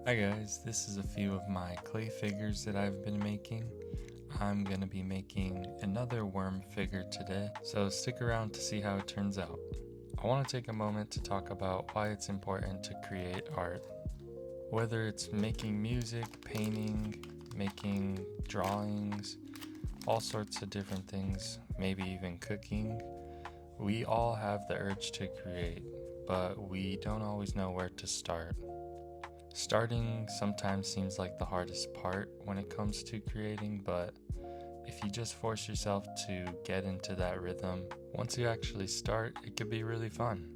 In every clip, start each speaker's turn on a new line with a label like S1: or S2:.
S1: Hi guys, this is a few of my clay figures that I've been making. I'm going to be making another worm figure today, so stick around to see how it turns out. I want to take a moment to talk about why it's important to create art. Whether it's making music, painting, making drawings, all sorts of different things, maybe even cooking, we all have the urge to create, but we don't always know where to start. Starting sometimes seems like the hardest part when it comes to creating, but if you just force yourself to get into that rhythm, once you actually start, it could be really fun.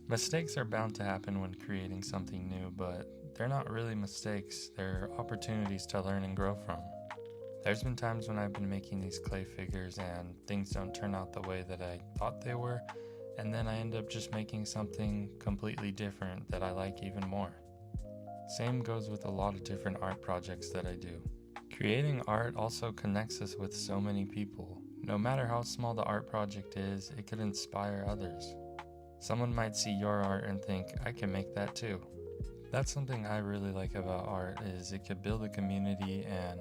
S1: Mistakes are bound to happen when creating something new, but they're not really mistakes, they're opportunities to learn and grow from. There's been times when I've been making these clay figures and things don't turn out the way that I thought they were, and then I end up just making something completely different that I like even more. Same goes with a lot of different art projects that I do. Creating art also connects us with so many people. No matter how small the art project is, it could inspire others. Someone might see your art and think, I can make that too. That's something I really like about art, is it could build a community and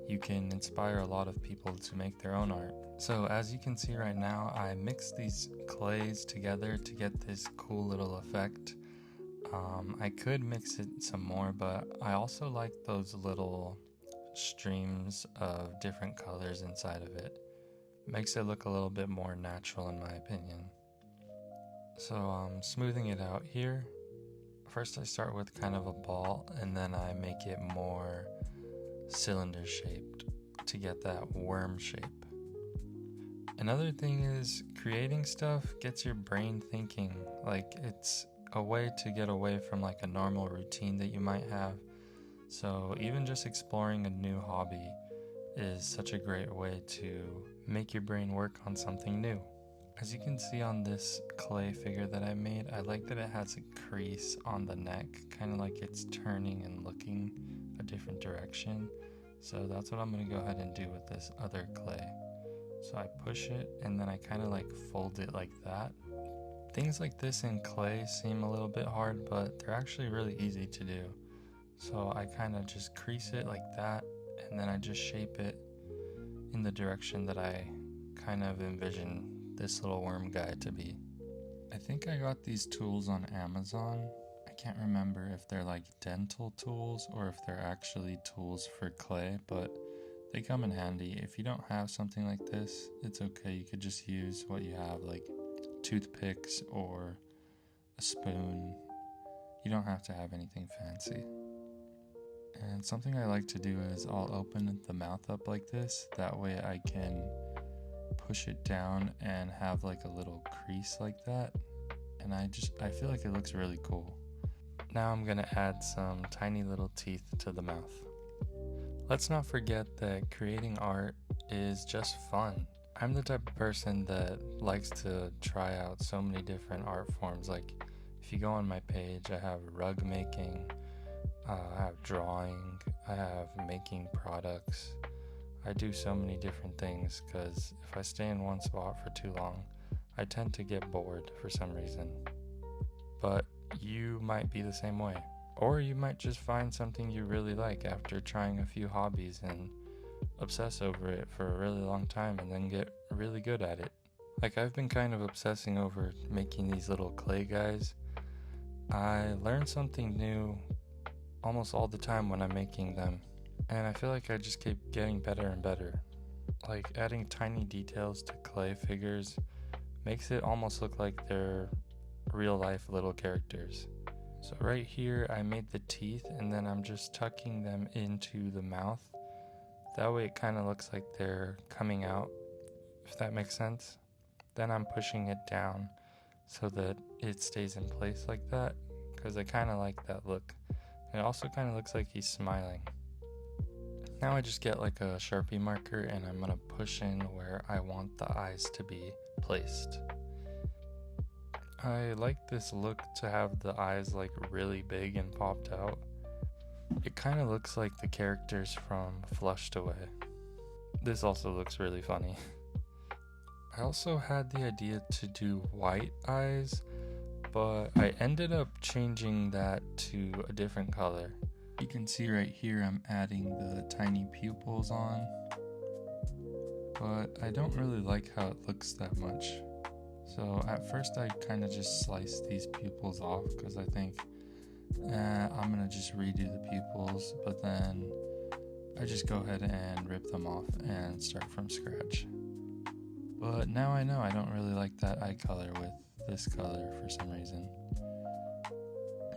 S1: you can inspire a lot of people to make their own art. So as you can see right now, I mixed these clays together to get this cool little effect. I could mix it some more, but I also like those little streams of different colors inside of it. It makes it look a little bit more natural in my opinion. So I'm smoothing it out here. First I start with kind of a ball and then I make it more cylinder shaped to get that worm shape. Another thing is creating stuff gets your brain thinking. Like it's a way to get away from like a normal routine that you might have. So even just exploring a new hobby is such a great way to make your brain work on something new. As you can see on this clay figure that I made, I like that it has a crease on the neck, kind of like it's turning and looking a different direction. So that's what I'm going to go ahead and do with this other clay. So I push it and then I kind of like fold it like that. Things like this in clay seem a little bit hard, but they're actually really easy to do. So I kind of just crease it like that, and then I just shape it in the direction that I kind of envision this little worm guy to be. I think I got these tools on Amazon. I can't remember if they're like dental tools or if they're actually tools for clay, but they come in handy. If you don't have something like this, it's okay. You could just use what you have, like toothpicks or a spoon. You don't have to have anything fancy. And something I like to do is I'll open the mouth up like this. That way I can push it down and have like a little crease like that. And I feel like it looks really cool. Now I'm gonna add some tiny little teeth to the mouth. Let's not forget that creating art is just fun. I'm the type of person that likes to try out so many different art forms. Like if you go on my page, I have rug making, I have drawing, I have making products. I do so many different things because if I stay in one spot for too long, I tend to get bored for some reason. But you might be the same way. Or you might just find something you really like after trying a few hobbies and obsess over it for a really long time and then get really good at it. Like I've been kind of obsessing over making these little clay guys. I learn something new almost all the time when I'm making them, and I feel like I just keep getting better and better. Like adding tiny details to clay figures makes it almost look like they're real life little characters. So right here I made the teeth and then I'm just tucking them into the mouth. That way it kind of looks like they're coming out, if that makes sense. Then I'm pushing it down so that it stays in place like that, because I kind of like that look. And it also kind of looks like he's smiling. Now I just get like a Sharpie marker and I'm going to push in where I want the eyes to be placed. I like this look to have the eyes like really big and popped out. It kind of looks like the characters from Flushed Away. This also looks really funny. I also had the idea to do white eyes, but I ended up changing that to a different color. You can see right here I'm adding the tiny pupils on, but I don't really like how it looks that much. So at first I kind of just slice these pupils off because I think I'm gonna just redo the pupils, but then I just go ahead and rip them off and start from scratch. But now I know I don't really like that eye color with this color for some reason.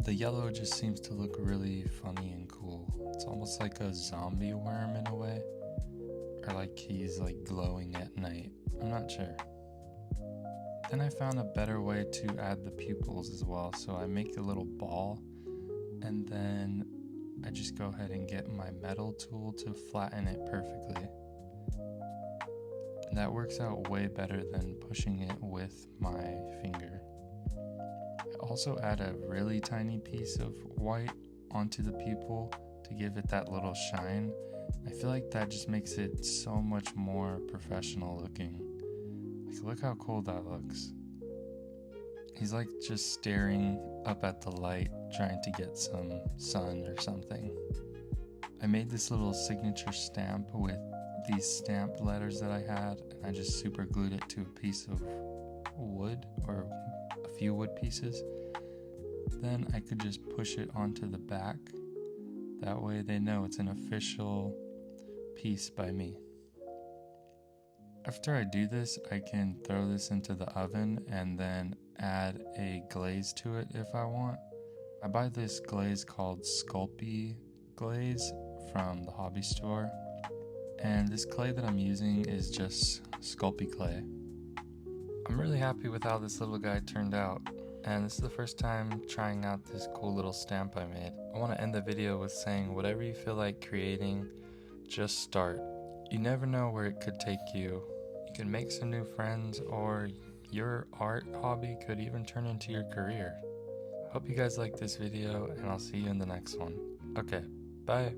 S1: The yellow just seems to look really funny and cool. It's almost like a zombie worm in a way, or like he's like glowing at night. I'm not sure. Then I found a better way to add the pupils as well. So I make a little ball, and then I just go ahead and get my metal tool to flatten it perfectly. And that works out way better than pushing it with my finger. I also add a really tiny piece of white onto the pupil to give it that little shine. I feel like that just makes it so much more professional looking. Like, look how cool that looks. He's like just staring up at the light, trying to get some sun or something. I made this little signature stamp with these stamped letters that I had, and I just super glued it to a piece of wood or a few wood pieces. Then I could just push it onto the back. That way they know it's an official piece by me. After I do this, I can throw this into the oven and then add a glaze to it if I want. I buy this glaze called Sculpting glaze from the hobby store. And this clay that I'm using is just Sculpting clay. I'm really happy with how this little guy turned out. And this is the first time trying out this cool little stamp I made. I want to end the video with saying whatever you feel like creating, just start. You never know where it could take you. You can make some new friends, or your art hobby could even turn into your career. Hope you guys like this video, and I'll see you in the next one. Okay, bye.